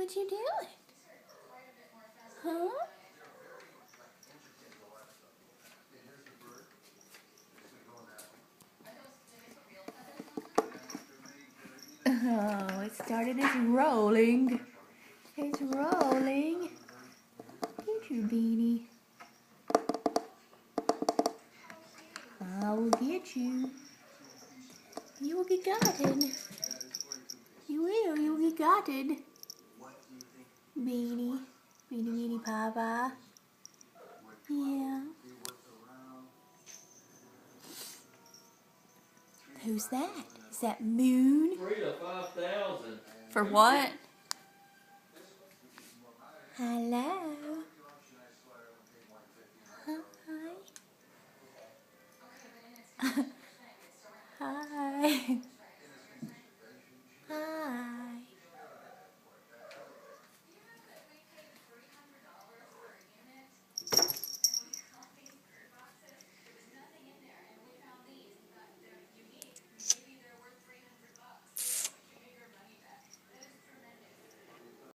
What you doing? Huh? Oh, it started. It's rolling. It's rolling. Get your Beanie. I will get you. You will get gotten. You will. You will get gotten. Beanie. Beanie Papa. Yeah. Who's that? Is that Moon? 3 to 5,000. For what? Hello. Hi. Hi. Hi.